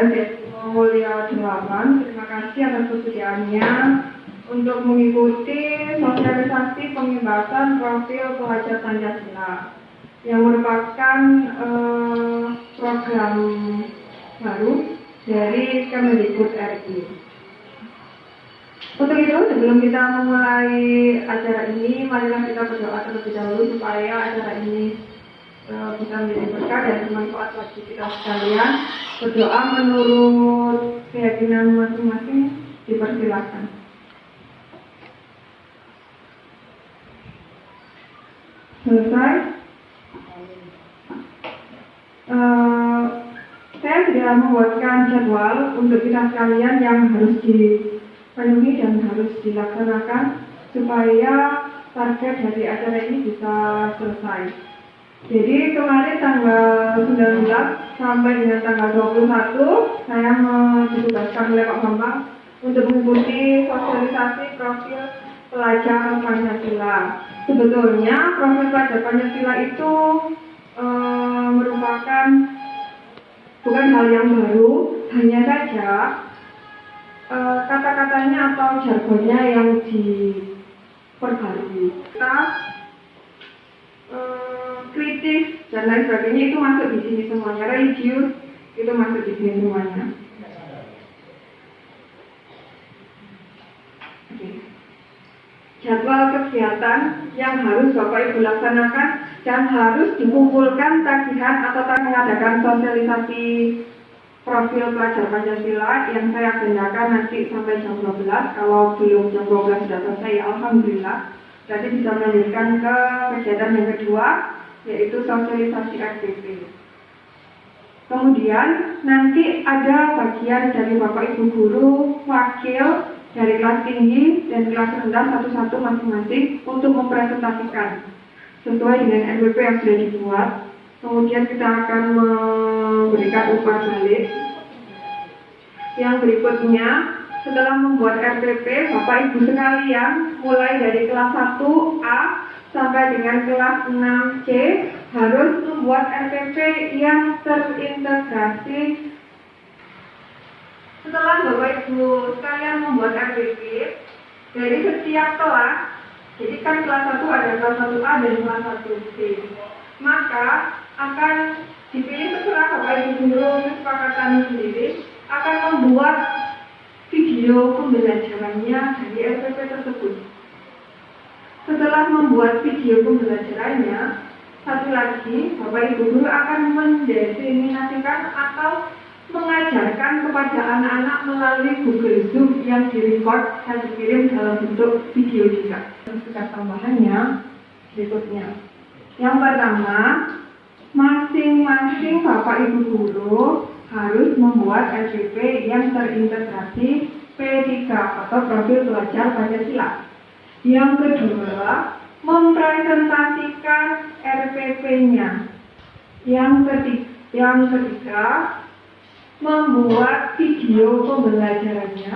LDS Mulia 8, terima kasih atas kesediaannya untuk mengikuti sosialisasi pengembangan profil pelajar Pancasila yang merupakan program baru dari Kemendikbud RI. Untuk itu, sebelum kita memulai acara ini, marilah kita berdoa terlebih dahulu supaya acara ini bisa menjadi berkah dan bermanfaat bagi kita sekalian. Berdoa menurut keyakinan masing-masing, dipersilakan. Selesai. Saya sudah membuatkan jadwal untuk kita sekalian yang harus dipenuhi dan harus dilaksanakan supaya target dari acara ini bisa selesai. Jadi kemarin tanggal 19 sampai dengan tanggal 21 saya ditugaskan oleh Pak Bambang untuk mengikuti sosialisasi profil pelajar Pancasila. Sebetulnya profil pelajar Pancasila itu merupakan bukan hal yang baru, hanya saja kata-katanya atau jargonnya yang diperbarui. Kita kritis dan lain sebagainya itu masuk di sini semuanya, religius itu masuk di sini semuanya. Jadwal kegiatan yang harus Bapak Ibu laksanakan dan harus dikumpulkan tagihan atau mengadakan sosialisasi profil pelajar Pancasila yang saya agendakan nanti sampai jam 12. Kalau belum jam 12 sudah selesai, ya alhamdulillah. Jadi bisa melanjutkan ke kegiatan yang kedua, yaitu sosialisasi RPP. Kemudian nanti ada bagian dari Bapak Ibu guru, wakil dari kelas tinggi dan kelas rendah satu-satu masing-masing untuk mempresentasikan sesuai dengan RPP yang sudah dibuat. Kemudian kita akan memberikan upah balik. Yang berikutnya, setelah membuat RPP, Bapak Ibu sekalian mulai dari kelas 1A sampai dengan kelas 6C harus membuat RPP yang terintegrasi. Setelah Bapak Ibu sekalian membuat RPP dari setiap kelas, jadi kan kelas 1 ada kelas 1A dan kelas 1C, maka akan dipilih setelah Bapak Ibu guru kesepakatan sendiri akan membuat video pembelajarannya dari RPP tersebut. Setelah membuat video pembelajarannya, satu lagi Bapak Ibu guru akan mendefinisikan atau mengajarkan kepada anak-anak melalui Google Zoom yang direcord dan dikirim dalam bentuk video juga. Tugas tambahannya berikutnya. Yang pertama, masing-masing Bapak Ibu guru harus membuat RPP yang terintegrasi P3 atau profil pelajar Pancasila. Yang kedua, mempresentasikan RPP-nya. Yang ketiga, membuat video pembelajarannya.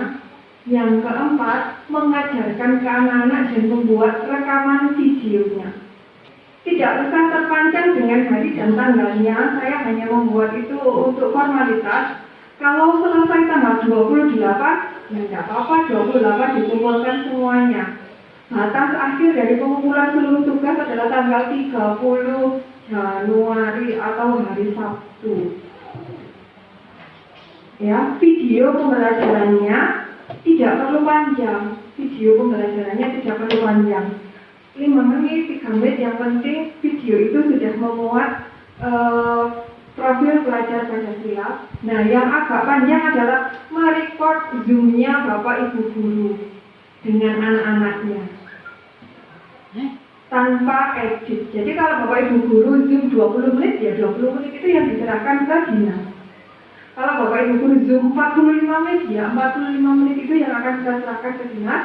Yang keempat, mengajarkan ke anak-anak dan membuat rekaman videonya. Tidak usah terpanjang dengan hari dan tanggalnya, saya hanya membuat itu untuk formalitas. Kalau selesai tanggal 28, ya tidak apa-apa, 28 dikumpulkan semuanya. Batas akhir dari pengumpulan seluruh tugas adalah tanggal 30 Januari atau hari Sabtu. Ya, video pembelajarannya tidak perlu panjang. Video pembelajarannya tidak perlu panjang. 5 menit, 3 menit, yang penting video itu sudah memuat profil pelajar Pancasila. Nah, yang agak panjang adalah merecord Zoom-nya Bapak Ibu guru dengan anak-anaknya tanpa edit. Jadi kalau Bapak Ibu guru Zoom 20 menit, ya 20 menit itu yang diserahkan ke dinas. Kalau Bapak Ibu guru Zoom 45 menit, ya 45 menit itu yang akan kita serahkan ke dinas.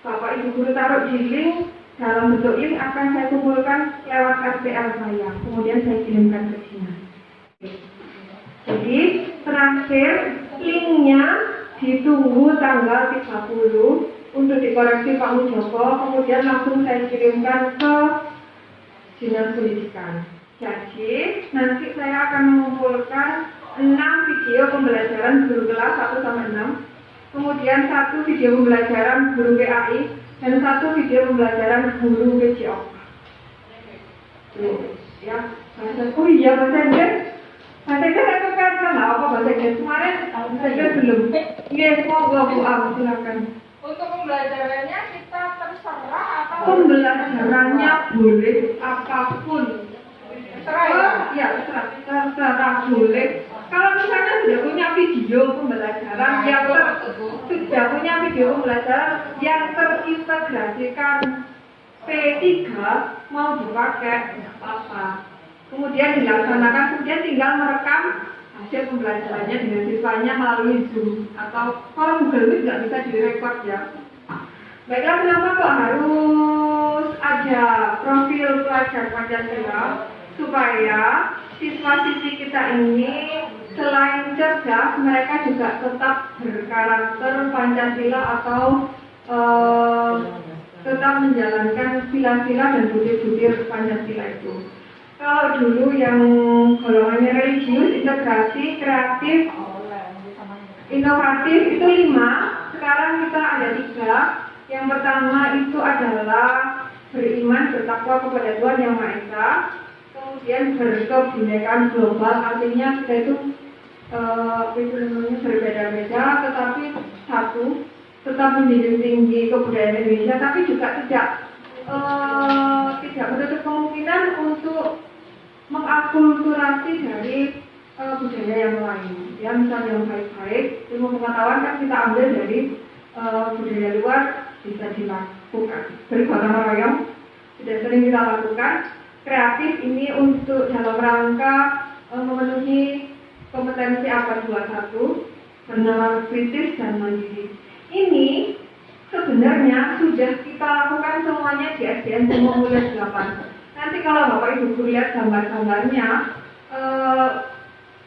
Bapak Ibu guru taruh di link, dalam bentuk link akan saya kumpulkan lewat RPL saya, kemudian saya kirimkan ke dinas. Jadi terakhir linknya ditunggu tanggal 30 untuk dikoreksi Pak Mujoko, kemudian langsung saya kirimkan ke Dinas Pendidikan. Jadi nanti saya akan mengumpulkan 6 video pembelajaran guru kelas 1 sampai 6, kemudian 1 video pembelajaran guru PAI, dan 1 video pembelajaran guru PJOK. Ya, oh iya bahasa Inggris. Bahasa Inggris aku kan apa bahasa Inggris kemarin bahasa Inggris belum. Iya, mau Bu Am, silakan. Untuk pembelajarannya kita terserah atau Pembelajarannya boleh apapun. terserah ya? Ya, terserah boleh. Kalau misalnya sudah punya video pembelajaran sudah punya video pembelajaran yang terintegrasikan P3 mau dipakai tidak apa-apa. Kemudian dilaksanakan, kemudian tinggal merekam hasil pembelajarannya dengan siswanya melalui Zoom atau kalau Google Meet nggak bisa direkod ya. Baiklah, kenapa kok harus ada profil pelajar Pancasila? Supaya siswa-siswi kita ini selain cerdas, mereka juga tetap berkarakter Pancasila atau tetap menjalankan sila-sila dan butir-butir Pancasila itu. Kalau dulu yang golongannya religius, integrasi, kreatif, inovatif itu 5, sekarang kita ada 3. Yang pertama itu adalah beriman, bertakwa kepada Tuhan Yang Maha Esa. Kemudian berkebinekaan global, artinya kita itu berbeda-beda, tetapi satu, tetap menjunjung tinggi kebudayaan Indonesia, tapi juga tidak menutup kemungkinan untuk mengakulturasi dari budaya yang lain. Ya, misalnya yang baik-baik, ilmu pengetahuan kan kita ambil dari budaya luar, bisa dilakukan. Bergotong royong sudah sering kita lakukan. Kreatif ini untuk dalam rangka memenuhi kompetensi abad 21 bernama kritis dan mandiri. Ini sebenarnya sudah kita lakukan semuanya di SDN Semua Mulia 8. Nanti kalau Bapak Ibu guru lihat gambar-gambarnya,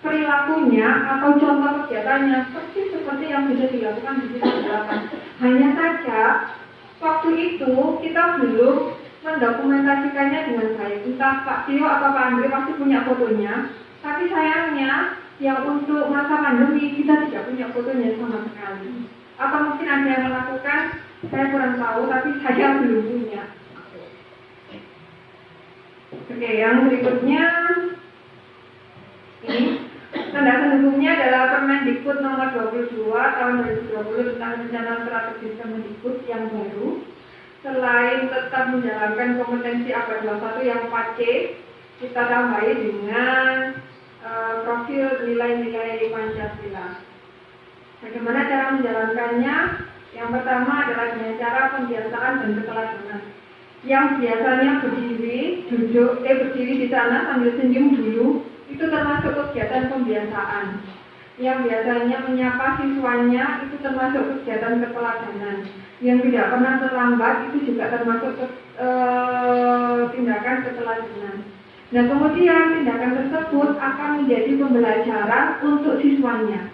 perilakunya atau contoh kegiatannya persis seperti yang sudah dilakukan di Semua 8. Hanya saja waktu itu kita belum mendokumentasikannya dengan baik. Entah Pak Tio atau Pak Andre pasti punya fotonya, tapi sayangnya yang untuk masa pandemi kita tidak punya fotonya sama sekali. Atau mungkin ada yang melakukan, saya kurang tahu, tapi saya belum punya. Oke, yang berikutnya ini landasan hukumnya adalah Permendikbud nomor 22 tahun 2020 tentang rencana strategis Kemendikbud yang baru. Selain tetap menjalankan kompetensi abad 21 yang 4C, kita tambahi dengan profil nilai-nilai Pancasila. Bagaimana cara menjalankannya? Yang pertama adalah dengan cara pembiasaan dan keteladanan. Yang biasanya berdiri di sana sambil senyum dulu, itu termasuk kegiatan pembiasaan. Yang biasanya menyapa siswanya, itu termasuk kegiatan keteladanan. Yang tidak pernah terlambat, itu juga termasuk tindakan keteladanan. Nah, kemudian tindakan tersebut akan menjadi pembelajaran untuk siswanya.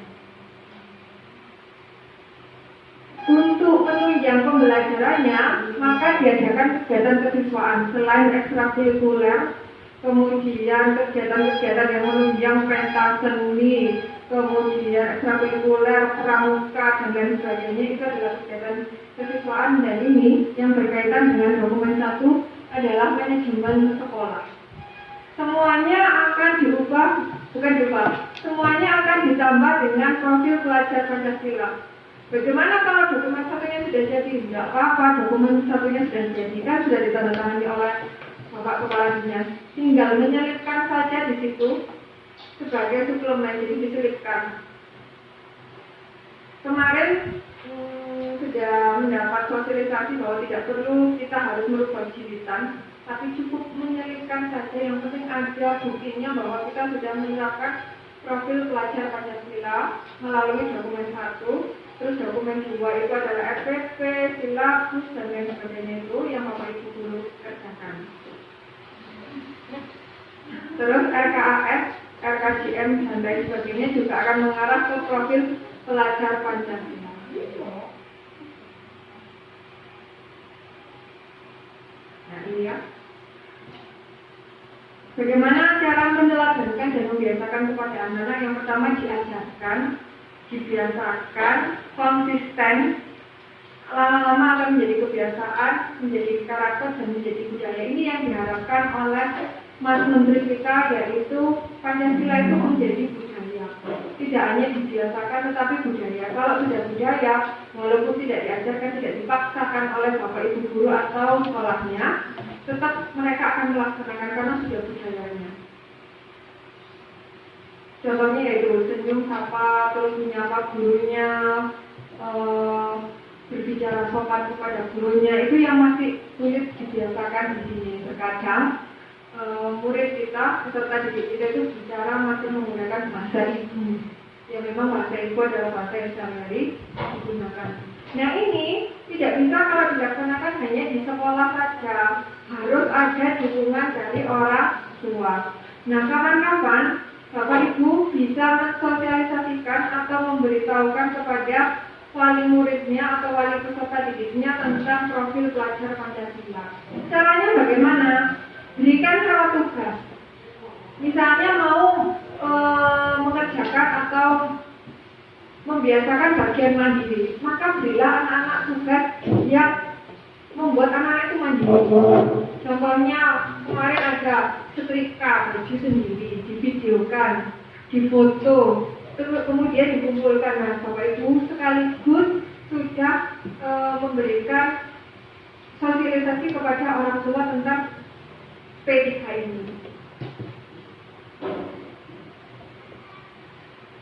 Untuk menunjang pembelajarannya, maka diadakan kegiatan kesiswaan selain ekstrakurikuler, kemudian kegiatan-kegiatan yang menunjang pentas seni, kemudian ekstrakurikuler, pramuka, dan lain sebagainya. Itu adalah kegiatan kesiswaan, dan ini yang berkaitan dengan dokumen 1 adalah manajemen sekolah. Semuanya akan semuanya akan ditambah dengan profil pelajar Pancasila. Bagaimana kalau dokumen satunya sudah jadi? Tidak apa-apa, dokumen satunya sudah jadi, kan sudah ditandatangani oleh Bapak Kepala Dinas. Tinggal menyelipkan saja di situ sebagai suplemen, jadi diselipkan. Kemarin sudah mendapat sosialisasi bahwa tidak perlu kita harus merubah jilitan, tapi cukup menyelipkan saja. Yang penting ada buktinya bahwa kita sudah menyerahkan profil pelajar Pancasila melalui dokumen 1. Terus dokumen 2 itu adalah SPP, silabus, dan lain sebagainya itu yang Bapak Ibu guru kerjakan. Terus RKAS, RKJM, dan lain sebagainya juga akan mengarah ke profil pelajar Pancasila. Nah, ini ya. Bagaimana cara meneladankan dan membiasakan kepada anak-anak, yang pertama diajarkan, dibiasakan, konsisten, lama-lama akan menjadi kebiasaan, menjadi karakter, dan menjadi budaya. Ini yang diharapkan oleh Mas Menteri kita, yaitu Pancasila itu menjadi budaya. Tidak hanya dibiasakan, tetapi budaya. Kalau sudah budaya, walaupun tidak diajarkan, tidak dipaksakan oleh Bapak Ibu guru atau sekolahnya, tetap mereka akan melaksanakan karena sudah budayanya. Contohnya yaitu senyum, sapa, terus menyapa gurunya, berbicara sopan kepada gurunya, itu yang masih sulit dibiasakan di sini. Terkadang murid kita, peserta didik kita itu bicara masih menggunakan bahasa ibu. Ya memang bahasa ibu adalah bahasa yang sehari-hari digunakan. Nah ini tidak bisa kalau dilaksanakan hanya di sekolah saja, harus ada dukungan dari orang tua. Nah kapan-kapan Bapak Ibu bisa mensosialisasikan atau memberitahukan kepada wali muridnya atau wali peserta didiknya tentang profil pelajar Pancasila. Caranya bagaimana? Berikan syarat tugas. Misalnya mau mengerjakan atau membiasakan bagian mandiri, maka berilah anak-anak tugas yang membuat anak-anak itu mandiri. Contohnya kemarin ada setrika baju sendiri, divideokan, difoto, terus kemudian dikumpulkan. Nah, Bapak Ibu sekaligus sudah memberikan sosialisasi kepada orang tua tentang P3 ini.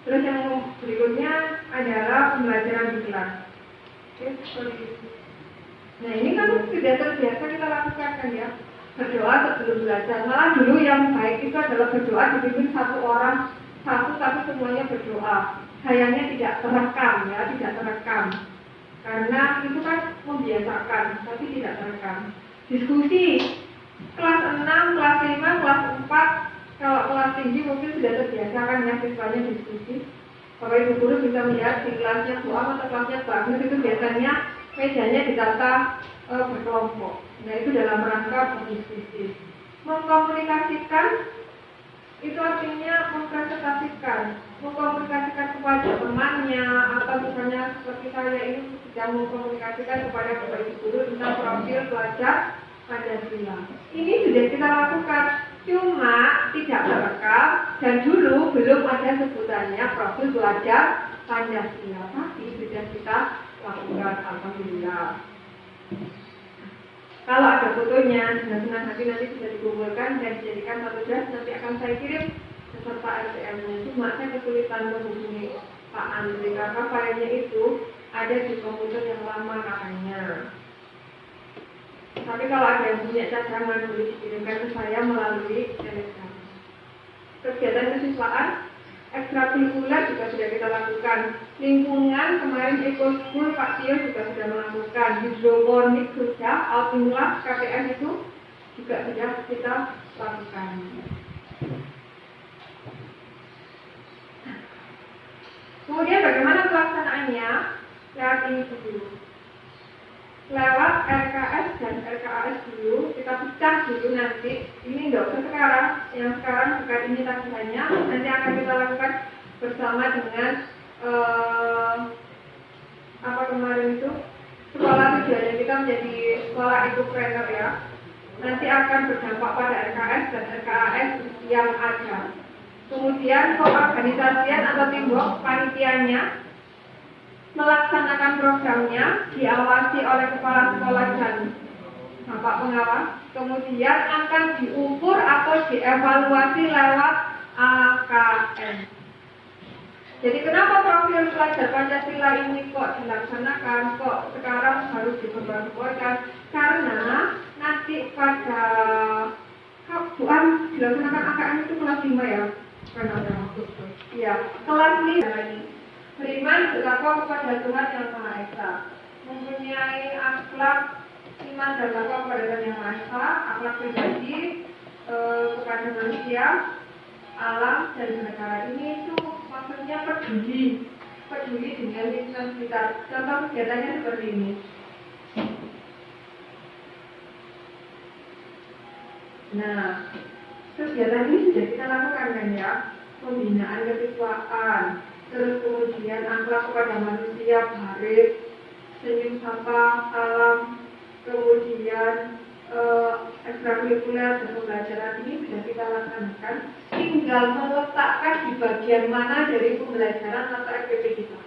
Terus yang berikutnya adalah pembelajaran di kelas. Nah ini kan sudah terbiasa kita lakukan kan ya, berdoa sebelum belajar. Malah dulu yang baik itu adalah berdoa dipimpin satu orang, tapi semuanya berdoa. Sayangnya tidak terekam ya, tidak terekam. Karena itu kan membiasakan, tapi tidak terekam. Diskusi kelas 6, kelas 5, kelas 4. Kalau kelas tinggi mungkin sudah terbiasa kan ya siswanya diskusi. Bapak Ibu guru bisa melihat di kelasnya Bu atau kelasnya bagus itu biasanya mejanya ditata berkelompok. Nah itu dalam rangka berdiskusi. Mengkomunikasikan itu artinya mengkomunikasikan kepada temannya atau misalnya seperti saya ini sedang mengkomunikasikan kepada Bapak Ibu guru tentang profil pelajar Pancasila. Ini sudah kita lakukan, cuma tidak terekam dan dulu belum ada sebutannya profil pelajar Pancasila, tapi sudah kita lakukan, alhamdulillah. Kalau ada fotonya, dengan senang hati nanti bisa dikumpulkan dan dijadikan satu draft, nanti akan saya kirim beserta RTM-nya. Cuma saya kesulitan menghubungi Pak Andri karena filenya itu ada di komputer yang lama katanya. Tapi kalau ada yang punya cadangan boleh dikirimkan ke saya melalui Telegram. Kegiatan kesiswaan ekstrakurikuler juga sudah kita lakukan. Lingkungan kemarin Ekoskul Pak Tio juga sudah melakukan. Hidroponik sudah, Altimlas, KPS itu juga sudah kita lakukan. Kemudian bagaimana pelaksanaannya? Lewat ini dulu. Lewat RKS dan RKAS dulu, kita pecah dulu nanti. Ini enggak usah sekarang, yang sekarang bukan ini tagihannya. Nanti akan kita lakukan bersama dengan apa kemarin itu sekolah tujuannya kita menjadi sekolah ekopreneur ya. Nanti akan berdampak pada RKS dan RKAS yang ada. Kemudian keorganisasian atau teamwork panitianya melaksanakan programnya diawasi oleh kepala sekolah dan bapak pengawas. Kemudian akan diukur atau dievaluasi lewat AKN. Jadi kenapa profil pelajar Pancasila ini kok dilaksanakan, kok sekarang harus diperbarui-barui? Karena nanti pada Buan dilaksanakan AKN itu kelas 5 ya, karena ada waktu. Iya, kelas 5 lagi. Beriman bertakwa kepada Tuhan Yang Maha Esa, mempunyai akhlak iman dan takwa kepada Tuhan Yang Maha Esa, akhlak pribadi kepada manusia, alam dan negara. Ini itu maksudnya peduli dengan lingkungan sekitar. Contoh kegiatannya seperti ini. Nah, Kegiatan ini sudah kita lakukan kan ya, pembinaan kesiswaan, terus kemudian akhlak kepada manusia, baris, senyum sapa, salam, kemudian ekstrakurikuler dan pembelajaran ini sudah kita laksanakan. Tinggal meletakkan di bagian mana dari pembelajaran atau FPP kita.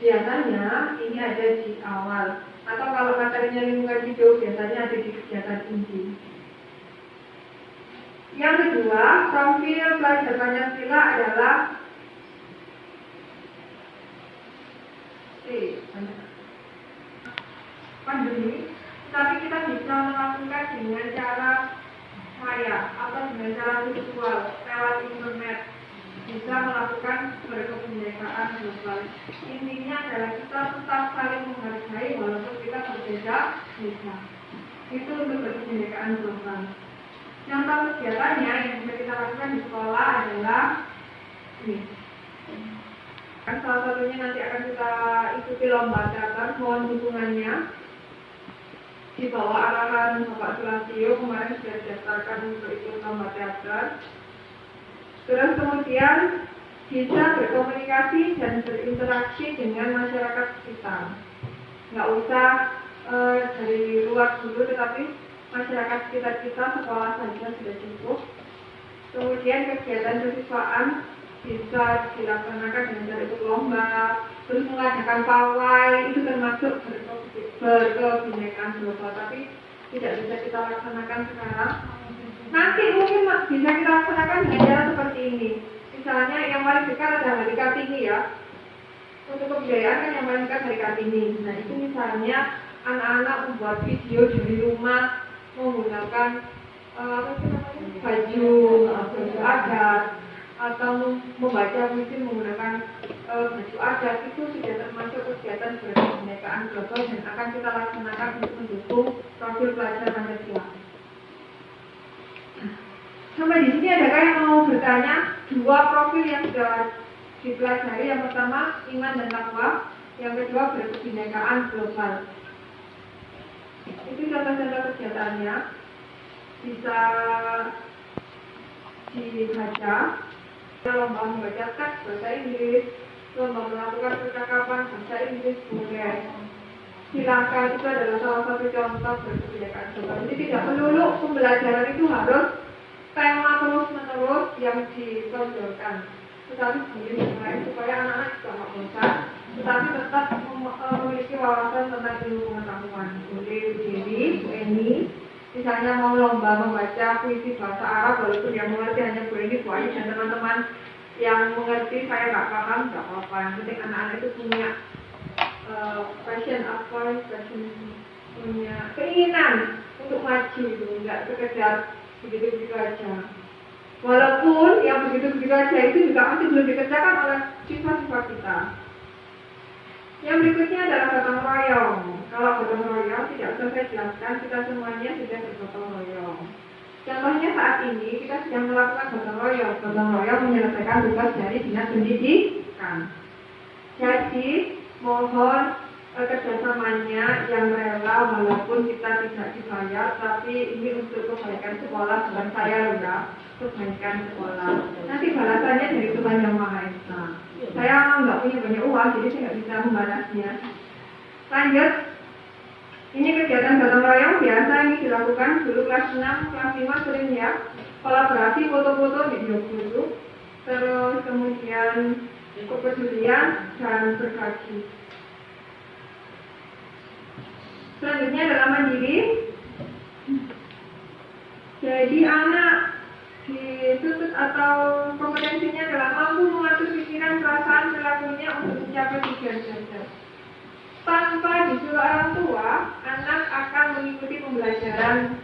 Biasanya ini ada di awal, atau kalau materinya lingkungan hidup biasanya ada di kegiatan inti. Yang kedua, profil pelajar Pancasila adalah pandemi, tapi kita bisa melakukan dengan cara maya atau dengan cara virtual lewat internet, bisa melakukan berkebinekaan global. Intinya adalah kita tetap saling menghargai walaupun kita berbeda beda. Itu untuk berkebinekaan global. Contoh kegiatannya yang bisa kita lakukan di sekolah adalah ini. Kan salah satunya nanti akan kita ikuti lomba teater, mohon dukungannya. Di bawah arahan Bapak Sulatio kemarin sudah didaftarkan untuk ikut lomba teater. Terus kemudian bisa berkomunikasi dan berinteraksi dengan masyarakat sekitar. Nggak usah dari luar dulu, tetapi masyarakat sekitar kita, sekolah saja sudah cukup. Kemudian kegiatan kesiswaan bisa dilaksanakan dengan cara ikut lomba, terus mengadakan pawai, itu termasuk berkebinekaan global, tapi tidak bisa kita laksanakan sekarang. Nanti mungkin bisa kita laksanakan dengan cara seperti ini. Misalnya yang paling dekat adalah Hari Kartini ya. Untuk kebudayaan kan yang paling dekat Hari Kartini. Nah itu misalnya anak-anak membuat video dari rumah menggunakan baju adat atau membaca puisi menggunakan baju adat, itu sudah termasuk kegiatan berkebinekaan global dan akan kita laksanakan untuk mendukung profil pelajar Pancasila. Sampai di sini adakah yang mau bertanya? Dua profil yang sudah dipelajari, yang pertama iman dan takwa, yang kedua berkebinekaan global. Itu contoh-contoh kegiatannya, bisa dibaca. Lomba membaca teks bahasa Inggris, lomba melakukan percakapan bahasa Inggris boleh. Silakan, itu adalah salah satu contoh berkebinekaan global. Jadi tidak melulu pembelajaran itu harus tema terus-menerus yang ditonjolkan, tetapi sendiri yang lain supaya anak-anak juga tidak bosan, tetapi tetap memiliki wawasan tentang ilmu pengetahuan. Boleh Bu Dewi, Bu Eni, misalnya mau lomba membaca puisi bahasa Arab, walaupun yang mengerti hanya Bu Eni, Bu Ayu, dan teman-teman yang mengerti saya nggak paham, nggak apa-apa. Yang penting anak-anak itu punya punya keinginan untuk maju, gitu, nggak sekedar begitu-begitu aja. Walaupun yang begitu-begitu aja itu juga masih belum dikerjakan oleh siswa-siswa kita. Yang berikutnya adalah gotong royong. Kalau gotong royong tidak usah saya jelaskan, kita semuanya sudah bergotong royong. Contohnya saat ini kita sedang melakukan gotong royong. Gotong royong menyelesaikan tugas dari dinas pendidikan. Jadi mohon kerjasamanya yang rela, walaupun kita tidak dibayar, tapi ini untuk kebaikan sekolah, bukan saya loh ya, kebaikan sekolah. Nanti balasannya dari Tuhan Yang Maha Esa. Saya nggak punya banyak uang, jadi saya nggak bisa membalasnya. Lanjut, ini kegiatan gotong royong biasa ini dilakukan dulu kelas 6, kelas 5 sering ya, kolaborasi foto-foto, video-foto, terus kemudian kepedulian dan berbagi. Selanjutnya adalah mandiri. Jadi anak dituntut atau kompetensinya adalah mampu mengatur pikiran, perasaan, perilakunya untuk mencapai tujuan belajar. Tanpa disuruh orang tua, anak akan mengikuti pembelajaran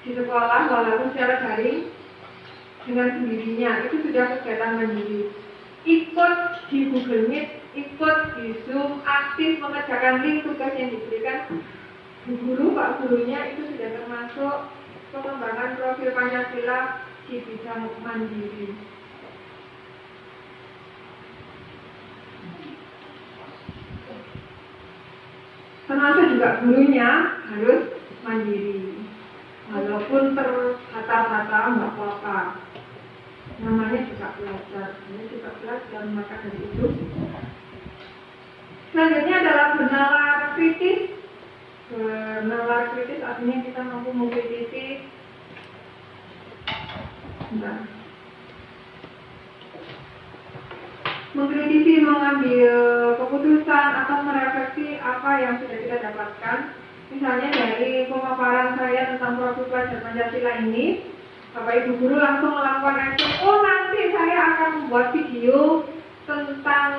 di sekolah walaupun secara daring dengan sendirinya. Itu sudah kegiatan mandiri. Ikut di Google Meet, ikut di Zoom, aktif mengerjakan link tugas yang diberikan Bu Guru, Pak Gurunya, itu sudah termasuk pengembangan profil Pancasila di bidang mandiri. Termasuk juga gurunya harus mandiri. walaupun terhata-hata nggak apa-apa, namanya juga belajar, maka dari itu. Selanjutnya adalah bernalar kritis. Bernalar kritis artinya kita mampu mengkritisi mengambil keputusan atau merefleksi apa yang sudah kita dapatkan. Misalnya dari pemaparan saya tentang profil pelajar Pancasila ini, Bapak Ibu Guru langsung melakukan action, oh nanti saya akan membuat video tentang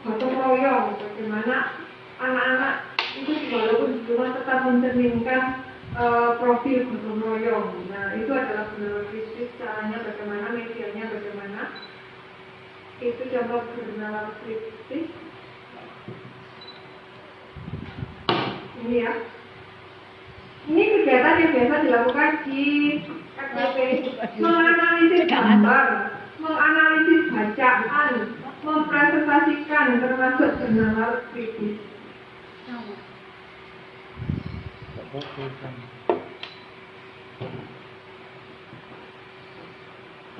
gotong royong, bagaimana anak-anak itu walaupun di rumah tetap mencerminkan profil gotong royong. Nah, itu adalah benar kritis, caranya bagaimana, medianya bagaimana. Itu contoh bernalar kritis. Ini ya. Ini kegiatan yang biasa dilakukan di FKP, menganalisis gambar, menganalisis bacaan, mempresentasikan, termasuk bernalar kritis.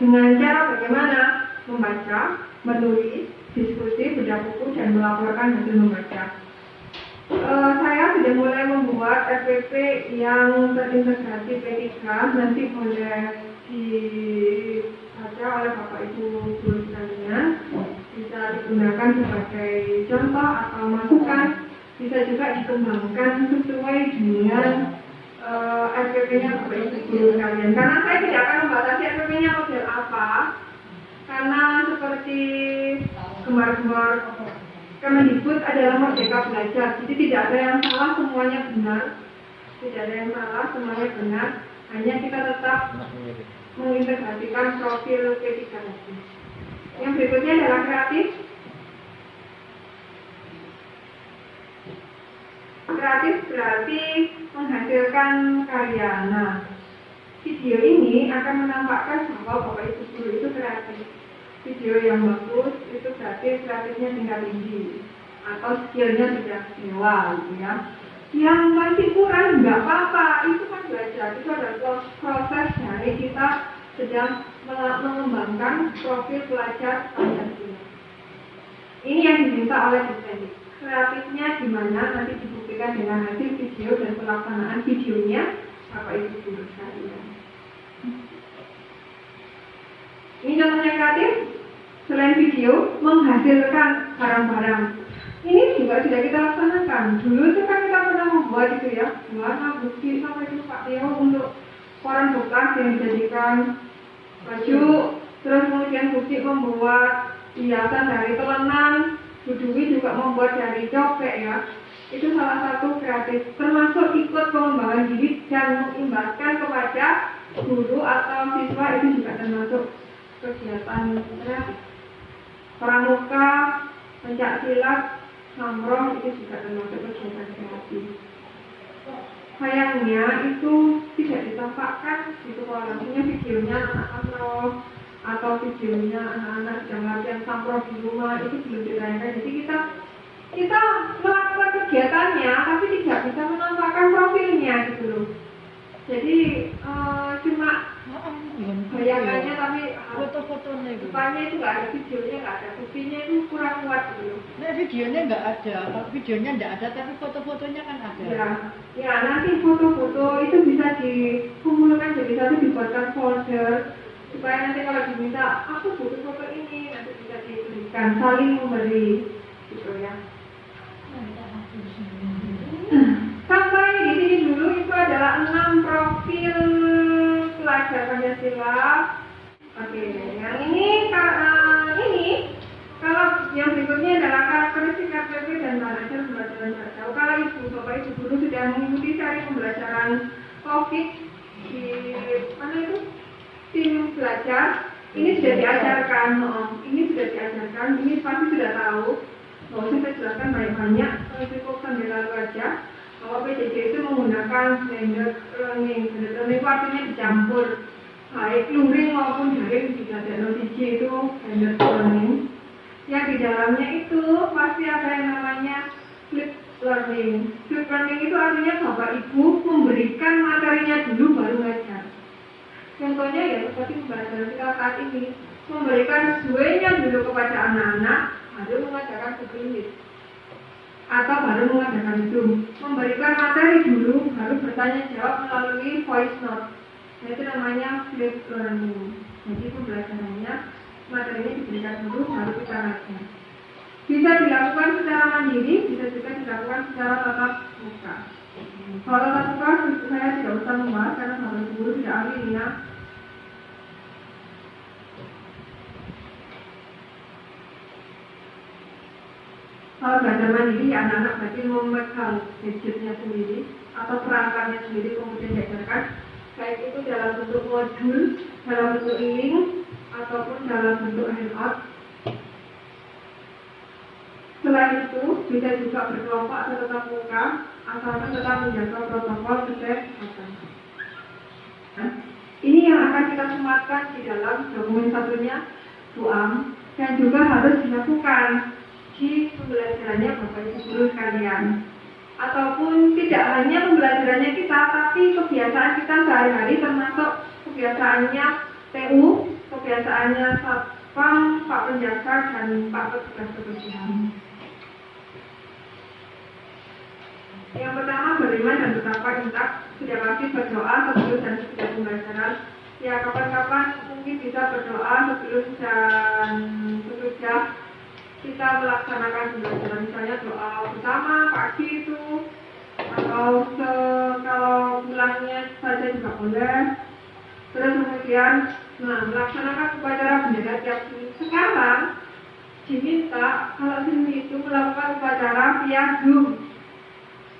Dengan cara bagaimana? Membaca, menulis, diskusi, bedah buku, dan melaporkan hasil membaca. Saya sudah mulai membuat FPP yang terintegrasi P3, nanti boleh dibaca oleh Bapak Ibu Guru sekalian, bisa digunakan sebagai contoh atau masukan, bisa juga dikembangkan sesuai dengan FPP-nya Bapak Ibu Guru sekalian. Karena saya tidak akan membatasi FPP-nya model apa, karena seperti gemar-gemar Kemendikbud adalah merdeka belajar, jadi tidak ada yang salah, semuanya benar. Tidak ada yang salah, semuanya benar. Hanya kita tetap mengintegrasikan profil P3 tadi. Yang berikutnya adalah kreatif. Kreatif berarti menghasilkan karya. Nah, video ini akan menampakkan bahwa Bapak Ibu Guru itu kreatif. Video yang bagus itu berarti kreatifnya tingkat tinggi atau skillnya sudah dewa, gitu ya. Yang masih kurang nggak apa-apa, itu kan belajar, itu adalah proses dari kita sedang mengembangkan profil pelajar Pancasila. Ini yang diminta oleh dosen. Kreatifnya gimana nanti dibuktikan dengan hasil video dan pelaksanaan videonya Bapak Ibu Guru sekalian. Ini contohnya kreatif. Selain video, menghasilkan barang-barang. Ini juga sudah kita laksanakan. Dulu itu kan kita pernah membuat itu ya, warna bukti sampai itu Pak Teo untuk koran bekas yang dijadikan baju. Terus kemudian bukti membuat hiasan dari telenan. Bu Dwi juga membuat dari copek ya. Itu salah satu kreatif, termasuk ikut pengembangan diri dan mengimbaskan kepada guru atau siswa, itu juga termasuk kegiatan kreatif. Pramuka, pencak silat, samroh itu juga termasuk kegiatan kreatif. Sayangnya itu tidak ditampakkan di sekolah. Maksudnya videonya anak samroh atau videonya anak-anak sedang latihan samroh di rumah itu belum ditayangkan. Jadi kita melakukan kegiatannya tapi tidak bisa menampakkan profilnya gitu loh. Jadi cuma bayangannya tapi foto-fotonya gitu. depannya itu nggak ada videonya, nggak ada buktinya, itu kurang kuat gitu. Nah, videonya nggak ada, kalau videonya nggak ada tapi foto-fotonya kan ada. Ya nanti foto-foto itu bisa dikumpulkan jadi satu, dibuatkan folder supaya nanti kalau diminta aku butuh foto ini nanti bisa diberikan, saling memberi gitu ya. Sampai di sini dulu. Itu adalah 6 profil pelajar Pancasila. Oke, yang ini kalau yang berikutnya adalah karakteristik KPP dan belajar pembelajaran jarak jauh. Kalau Ibu Bapak Ibu Guru sudah mengikuti seri pembelajaran COVID di mana itu tim belajar, ini sudah diajarkan, ini pasti sudah tahu. Nggak usah saya jelaskan banyak-banyak, cukup sambil lalu aja. Bahwa PJJ itu menggunakan blended learning. Blended learning itu artinya dicampur baik luring maupun daring, juga ada notisi itu blended learning. Yang di dalamnya itu pasti ada yang namanya flipped learning. Flipped learning itu artinya Bapak Ibu memberikan materinya dulu baru Contohnya ya seperti pembelajaran kita saat ini, memberikan sesuainya dulu kepada anak-anak, baru mengajarkan sekelilin atau baru mengadakan Zoom. Memberikan materi dulu, baru bertanya jawab melalui voice note. Nah, itu namanya flipped learning. Jadi pembelajarannya, materinya diberikan dulu, baru kita ngajar. Bisa dilakukan secara mandiri, bisa juga dilakukan secara tatap muka. Kalau tatap muka, saya tidak usah membahas karena Bapak Guru tidak ahli ya. Kalau belajar mandiri, anak-anak berarti memegang gadgetnya sendiri atau perangkatnya sendiri, kemudian diajarkan baik itu dalam bentuk modul, dalam bentuk link, ataupun dalam bentuk handout. Selain itu, bisa juga berkelompok atau tetap muka, asalkan tetap menjaga protokol kesehatan. Nah, ini yang akan kita sematkan di dalam dokumen satunya SUAM, dan juga harus dilakukan di pembelajarannya Bapak Ibu Guru sekalian. Ataupun tidak hanya pembelajarannya kita, tapi kebiasaan kita sehari-hari, termasuk kebiasaannya TU, kebiasaannya Satpam, Pak Penjaga, dan Pak Petugas Kebersihan. Yang pertama, beriman dan betapa intak, sudah pasti berdoa sebelum dan sesudah pembelajaran. Ya, kapan-kapan mungkin bisa berdoa sebelum dan sesudah kita melaksanakan pembelajaran, misalnya doa bersama pagi itu, atau kalau pulangnya saja juga boleh. Terus kemudian, melaksanakan upacara bendera tiap Senin. Sekarang diminta kalau Senin itu melakukan upacara via Zoom.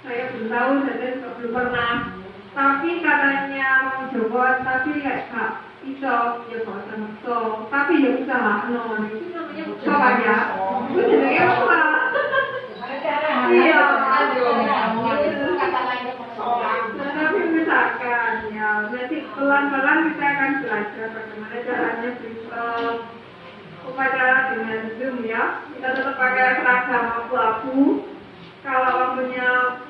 Saya belum tahu, saya juga belum pernah. Tapi katanya mau coba, tapi kayak Kak iso, ya kok iso. Tapi ya usaha, itu namanya usaha ya. Itu jenenge usaha. Iya. Tapi misalkan ya, nanti pelan-pelan kita akan belajar bagaimana caranya upacara dengan Zoom ya. Kita tetap pakai seragam abu-abu. Kalau waktunya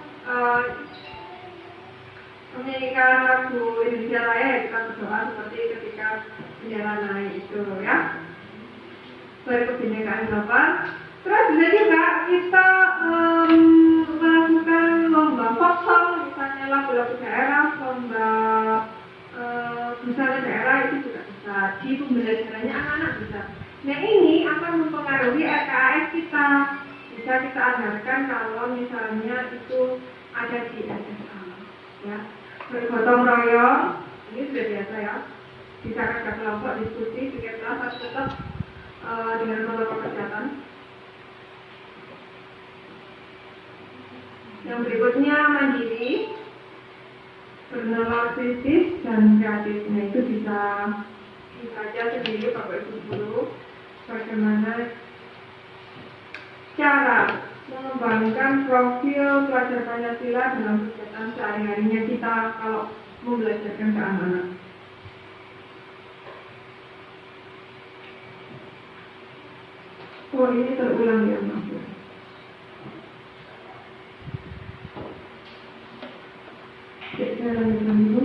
menyanyikan lagu Indonesia Raya, kita berdoa seperti ketika bendera naik itu ya, berkebinekaan Bapak. Terus bisa juga kita melakukan lomba folk song, misalnya lagu-lagu daerah, lomba busana daerah, itu juga bisa. Di pembelajarannya anak-anak bisa. Nah, ini akan mempengaruhi RKS kita. Bisa kita anggarkan kalau misalnya itu ada di SSA ya. Bergotong royong, ini sudah biasa ya. Bisa ada kelompok diskusi, bikin kelas, tapi tetap dengan protokol kesehatan. Yang berikutnya mandiri, bernalar kritis dan kreatif. Nah, itu bisa dibaca sendiri Bapak Ibu Guru bagaimana cara mengembangkan profil pelajar Pancasila dalam kegiatan sehari-harinya kita kalau membelajarkan ke anak-anak. Oh, ini terulang ya, Mas. Saya lanjutkan dulu.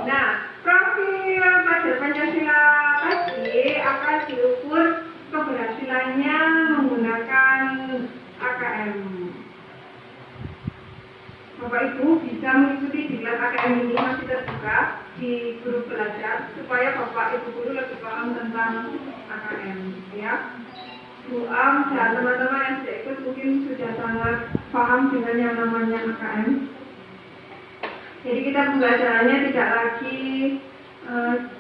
Nah, profil pelajar Pancasila tadi akan diukur keberhasilannya menggunakan AKM. Bapak Ibu bisa mengikuti di kelas AKM ini masih terbuka di grup belajar supaya Bapak Ibu Guru lebih paham tentang AKM ya. SUAM dan teman-teman yang sudah ikut mungkin sudah sangat paham dengan yang namanya AKM. Jadi kita pembelajarannya tidak lagi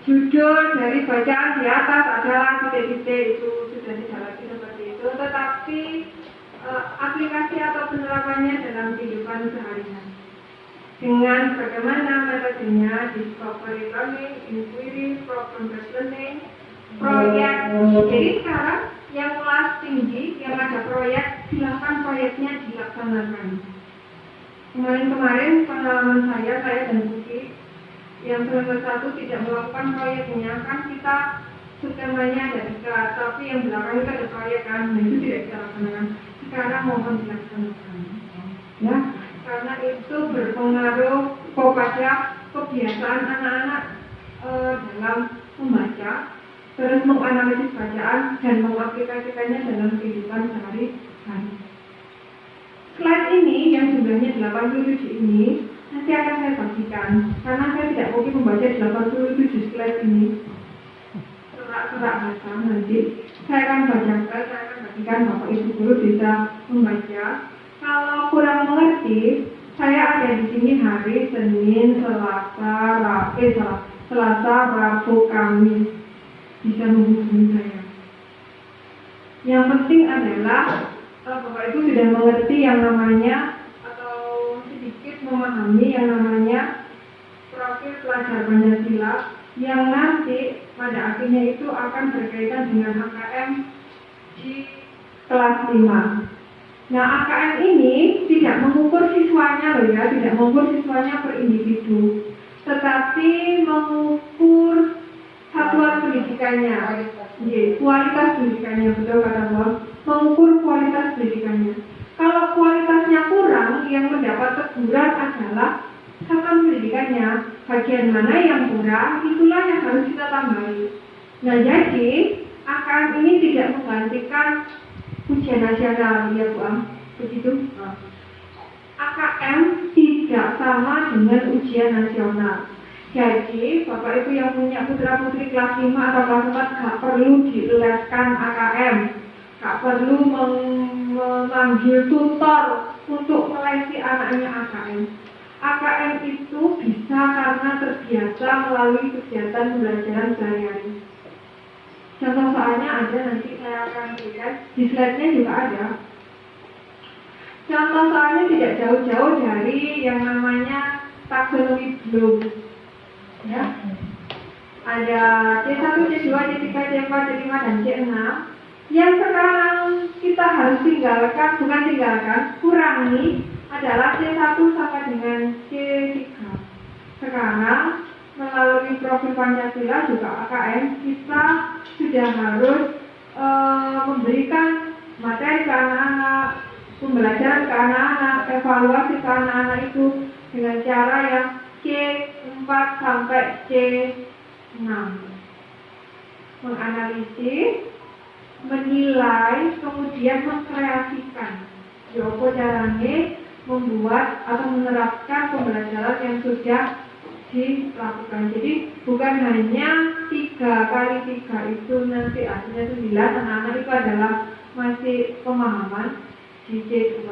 judul dari bacaan di atas adalah titik-titik, itu sudah tidak lagi seperti itu, tetapi aplikasi atau penerapannya dalam kehidupan sehari-hari. Dengan bagaimana metodenya, discovery learning, inquiry, problem-based learning, proyek. Jadi sekarang yang kelas tinggi, yang ada proyek, silakan proyeknya dilaksanakan. Kemarin pengalaman saya dan Buki yang semester 1 tidak melakukan proyeknya, kan kita skemanya ada 3, tapi yang belakang itu ada proyek kan, nah itu tidak kita laksanakan. Sekarang mohon dilaksanakan, ya, karena itu berpengaruh kepada kebiasaan anak-anak dalam membaca, terus menganalisis bacaan dan mengaplikasikannya dalam kehidupan sehari-hari. Slide ini yang jumlahnya 87 ini nanti akan saya bagikan, karena saya tidak mungkin membaca 87 slide ini serak-serak bahasa. Nanti saya akan bacakan, saya akan bagikan Bapak Ibu guru bisa membaca. Kalau kurang mengerti, saya ada di sini hari Senin, Selasa, Rabu, Kamis, bisa menghubungi saya. Yang penting adalah Bapak Ibu sudah mengerti yang namanya atau sedikit memahami yang namanya profil pelajar Pancasila yang nanti pada akhirnya itu akan berkaitan dengan AKM di kelas 5. Nah, AKM ini tidak mengukur siswanya loh ya, tidak mengukur siswanya per individu, tetapi mengukur satuan pendidikannya, kualitas pendidikannya, betul kata Bos, mengukur kualitas pendidikannya. Kalau kualitasnya kurang, yang mendapat teguran adalah satuan pendidikannya. Bagian mana yang kurang, itulah yang harus kita tambahi. Nah, jadi AKM ini tidak menggantikan ujian nasional, ya Bu Am, begitu? AKM tidak sama dengan ujian nasional. Jadi, Bapak Ibu yang punya putra-putri kelas 5 atau kelas 4 gak perlu dileskan AKM, gak perlu memanggil tutor untuk melesi anaknya AKM. AKM itu bisa karena terbiasa melalui kegiatan pembelajaran sehari-hari. Contoh soalnya ada, nanti saya akan berikan, di slide-nya juga ada. Contoh soalnya tidak jauh-jauh dari yang namanya taksonomi Bloom. Ya, ada C1, C2, C3, C4, C5, dan C6 yang sekarang kita harus kurangi adalah C1 sampai dengan C3. Sekarang melalui profil Pancasila juga AKM kita sudah harus memberikan materi ke anak-anak, pembelajaran ke anak-anak, evaluasi ke anak-anak itu dengan cara yang C4 sampai C6. Menganalisis, menilai, kemudian mengkreasikan. Jopo caranya membuat atau menerapkan pembelajaran yang sudah dilakukan. Jadi bukan hanya 3 kali 3 itu nanti hasilnya 9, anak-anak itu adalah masih pemahaman di C2,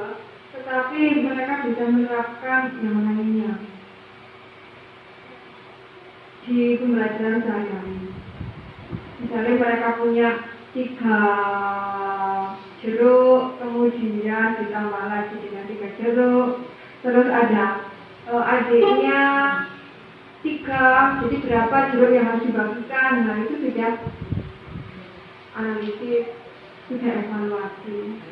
tetapi mereka bisa menerapkan yang lainnya di pembelajaran sehari-hari. Misalnya mereka punya 3 jeruk, kemudian ditambah lagi dengan 3 jeruk, terus ada adiknya 3, jadi berapa jeruk yang harus dibagikan. Nah, itu sudah analisis, sudah evaluasi.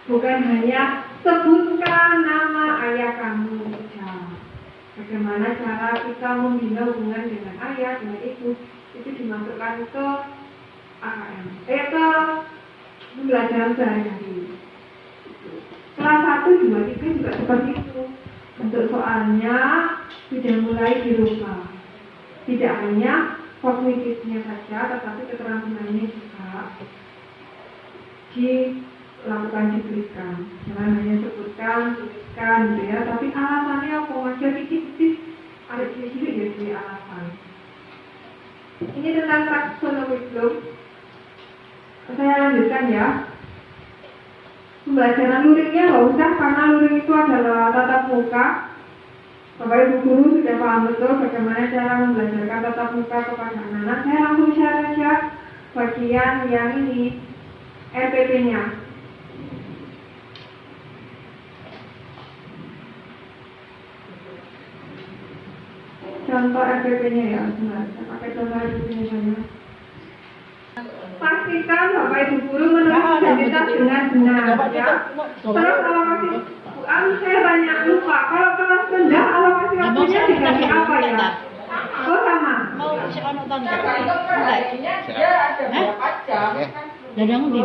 Bukan hanya sebutkan nama ayah kamu saja. Bagaimana cara kita membina hubungan dengan ayah, dengan ibu, itu dimasukkan ke AKM, ke pembelajaran sehari-hari. Kelas 1, 2, 3 juga seperti itu. Untuk soalnya sudah mulai dirubah. Tidak hanya kognitifnya saja, tetapi keterampilannya juga dilakukan, diberikan. Jangan hanya sebutkan, tuliskan gitu ya, tapi alasannya apa aja titik-titik ada di sini jadi alasan. Ini tentang taksonomi Bloom. Saya lanjutkan ya. Pembelajaran luringnya nggak usah, karena luring itu adalah tatap muka. Bapak Ibu guru sudah paham betul bagaimana cara membelajarkan tatap muka kepada anak-anak. Saya langsung share saja bagian yang ini, RPP-nya. Contoh RPP-nya ya, sebentar. Saya pakai contoh RPP-nya saja. Pastikan Bapak Ibu guru menulis identitas dengan benar ya. Terus alokasi Bu Am, saya banyak lupa. Kalau kelas rendah alokasi waktunya diganti apa ya? Oh sama. sih ono to enggak? Tergantung perharinya dia ada berapa jam kan. Dadang di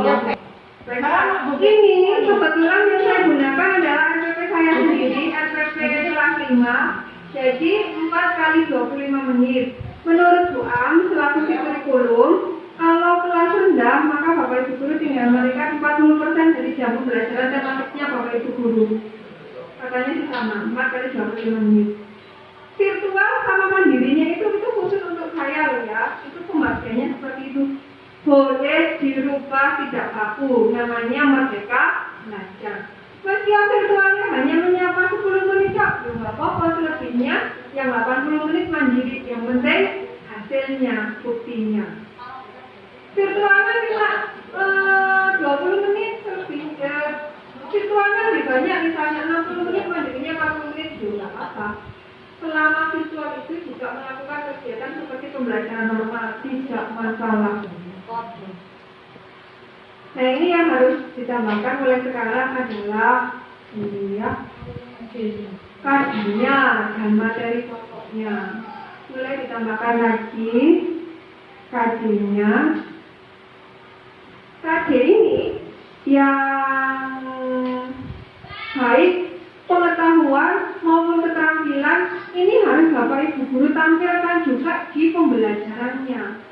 Ini kebetulan yang saya gunakan adalah RPP saya sendiri, RPP kelas 5. Jadi 4 kali 25 menit. Menurut Bu Am, selaku di kurikulum, kalau kelas rendah, maka Bapak Ibu Guru tinggal memberikan 40% dari jam pembelajaran tematiknya Bapak Ibu Guru. Katanya sih sama, 4 kali 25 menit. Virtual sama mandirinya itu khusus untuk saya loh ya. Itu pembagiannya seperti itu. Boleh dirubah tidak baku, namanya Merdeka Belajar. Meski yang virtualnya hanya menyapa 10 menit, nggak apa-apa, selebihnya yang 80 menit mandiri, yang penting hasilnya, buktinya. Virtualnya cuma 20 menit, selebihnya virtualnya lebih banyak, misalnya 60 menit, mandirinya 40 menit, juga nggak apa-apa. Selama virtual itu juga melakukan kegiatan seperti pembelajaran normal, tidak masalah. Nah ini yang harus ditambahkan mulai sekarang adalah ini ya, kajinya dan materi pokoknya. Mulai ditambahkan lagi kajinya. KJ ini yang baik pengetahuan maupun keterampilan ini harus Bapak Ibu Guru tampilkan juga di pembelajarannya.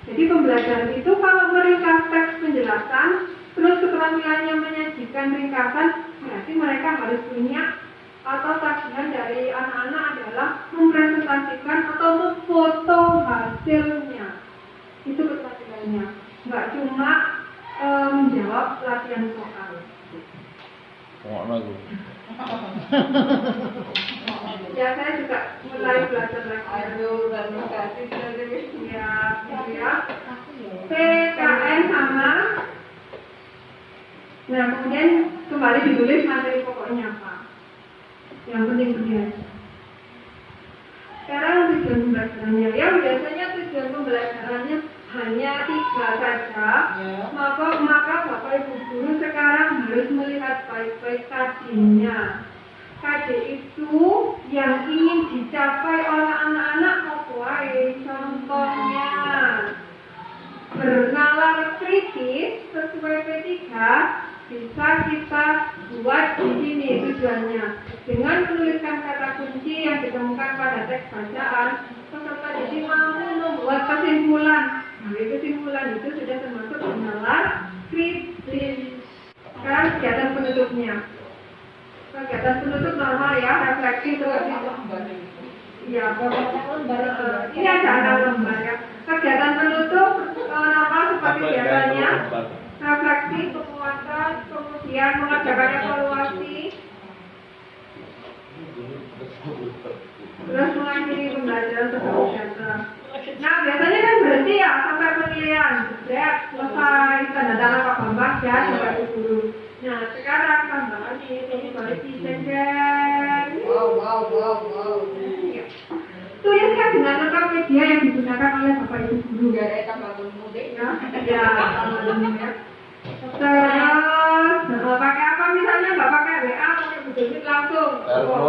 Jadi pembelajaran itu kalau meringkas teks penjelasan, terus keterampilannya menyajikan ringkasan, berarti mereka harus punya atau tagihan dari anak-anak adalah mempresentasikan atau memfoto hasilnya. Itu keterampilannya. Nggak cuma menjawab latihan soal. Ya saya juga mulai belajar lagi. Aduh, terima kasih. Ya. PKN sama. Nah kemudian kembali ditulis materi pokoknya apa. Yang penting aja. Sekarang tujuan pembelajarannya. Ya biasanya tujuan pembelajarannya hanya 3 saja. Maka Bapak Ibu Guru sekarang harus melihat baik-baik kajiannya. KD itu yang ingin dicapai oleh anak-anak contohnya bernalar kritis sesuai P3 bisa kita buat di sini tujuannya dengan menuliskan kata kunci yang ditemukan pada teks bacaan. Peserta jadi mampu membuat kesimpulan. Nah, kesimpulan itu sudah termasuk bernalar kritis. Sekarang kegiatan penutupnya. Kegiatan penutup normal ya, refleksi seperti itu. Iya, ini ada 6 lembar ya. Kegiatan penutup normal seperti biasanya. Refleksi, penguatan, kemudian mengerjakan evaluasi. Terus mengakhiri pembelajaran sebagai data. Nah, biasanya kan berhenti ya sampai penilaian. Selesai tanda tangan Pak Bambang ya sampai guru. Nah, sekarang tambahan ini baru dijeng. Wow. Tuliskan dengan lengkap media yang digunakan oleh Bapak Ibu Guru. Biar ada tambah mudik ya. Ya, terus pakai apa misalnya? Nggak pakai WA, pakai Google Meet langsung.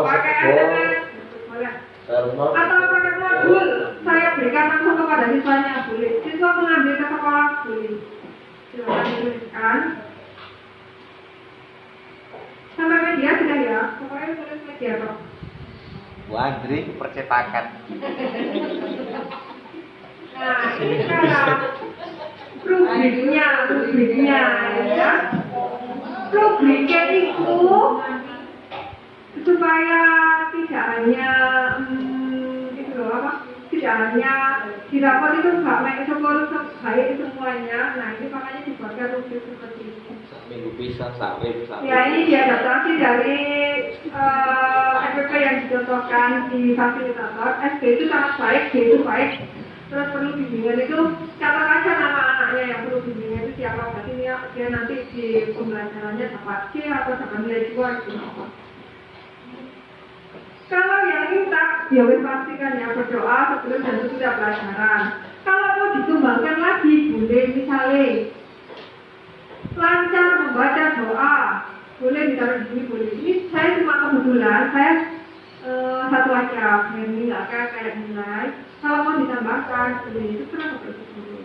Pakai SMS, boleh. Atau pakai modul, saya berikan langsung kepada siswanya, boleh. Siswa mengambil ke sekolah, boleh. Silakan dituliskan. Sampai media sudah ya, pokoknya tulis media kok. Bu Andri percetakan. Nah, ini sekarang rubriknya ya. Rubriknya itu supaya tidak hanya itu loh apa? Tidak hanya di rapor itu nggak main baik semuanya. Nah, ini makanya dibuatkan rubrik seperti ini. Minggu pisah sampai. Ya, ini diadaptasi dari SPP yang dicontohkan di fasilitator. SP itu sangat baik, D itu baik. Terus perlu bimbingan itu catat aja nama anaknya yang perlu bimbingan itu siapa. Berarti dia nanti di pembelajarannya dapat C atau dapat nilai 2 gitu. Kalau yang instak, ya wis pastikan ya berdoa sebelum dan sesudah pelajaran. Kalau mau dikembangkan lagi, boleh misalnya lancar membaca doa, boleh ditaruh di sini boleh. Ini saya cuma kebetulan saya satu aja. draft ini nggak kayak nilai. Kalau mau ditambahkan seperti itu terus Guru.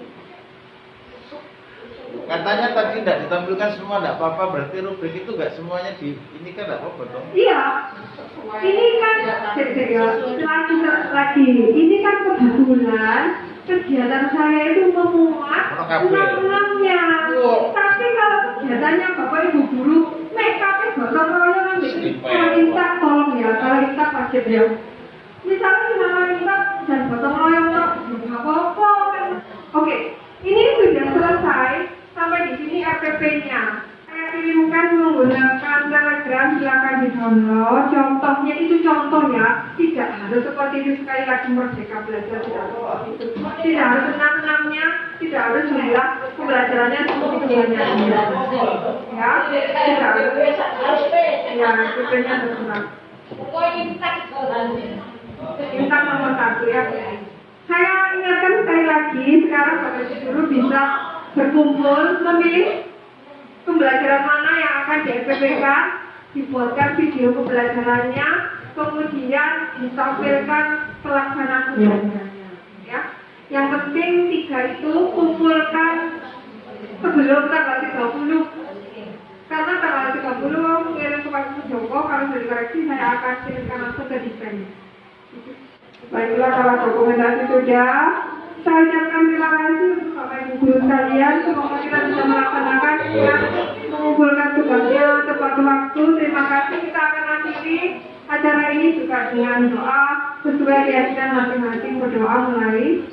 Katanya tadi tidak ditampilkan semua, tidak apa-apa. Berarti rubrik itu nggak semuanya di ini kan tidak apa-apa dong? Iya, ini kan lagi. Ini kan kebetulan kegiatan saya itu memuat ulang-ulangnya. Tapi kalau kegiatannya Bapak Ibu Guru, make-up-nya gotong royong kan jadi kalau kita tolong ya, kalau kita wajib ya. Misalnya cuma kita dan gotong royong kok, nggak apa-apa kan. Oke, ini sudah selesai. Sampai di sini RPP-nya. Saya kirimkan menggunakan Telegram, silakan di-download. Contohnya itu contoh ya, tidak harus seperti itu. Sekali lagi Merdeka Belajar tidak seperti itu. Tidak harus enam-enamnya, tidak harus jumlah pembelajarannya seperti kebanyakan. Ya, tidak harus. Ya, RPP-nya terserah. Bintang nomor 1 ya. Saya ingatkan sekali lagi, sekarang Bapak Ibu Guru bisa berkumpul memilih pembelajaran mana yang akan di-RPP-kan, dibuatkan video pembelajarannya, kemudian ditampilkan pelaksanaan pembelajarannya. Ya, yang penting 3 itu kumpulkan sebelum tanggal 30. Karena tanggal 30 kirim ke Pak Joko, kalau sudah dikoreksi saya akan kirimkan langsung ke Dipen. Baiklah, kalau dokumentasi sudah, saya ucapkan terima kasih untuk Bapak Ibu Guru sekalian. Semoga kita bisa melaksanakan yang mengumpulkan tugasnya tepat waktu. Terima kasih. Kita akan akhiri acara ini juga dengan doa sesuai keyakinan masing-masing. Berdoa mulai.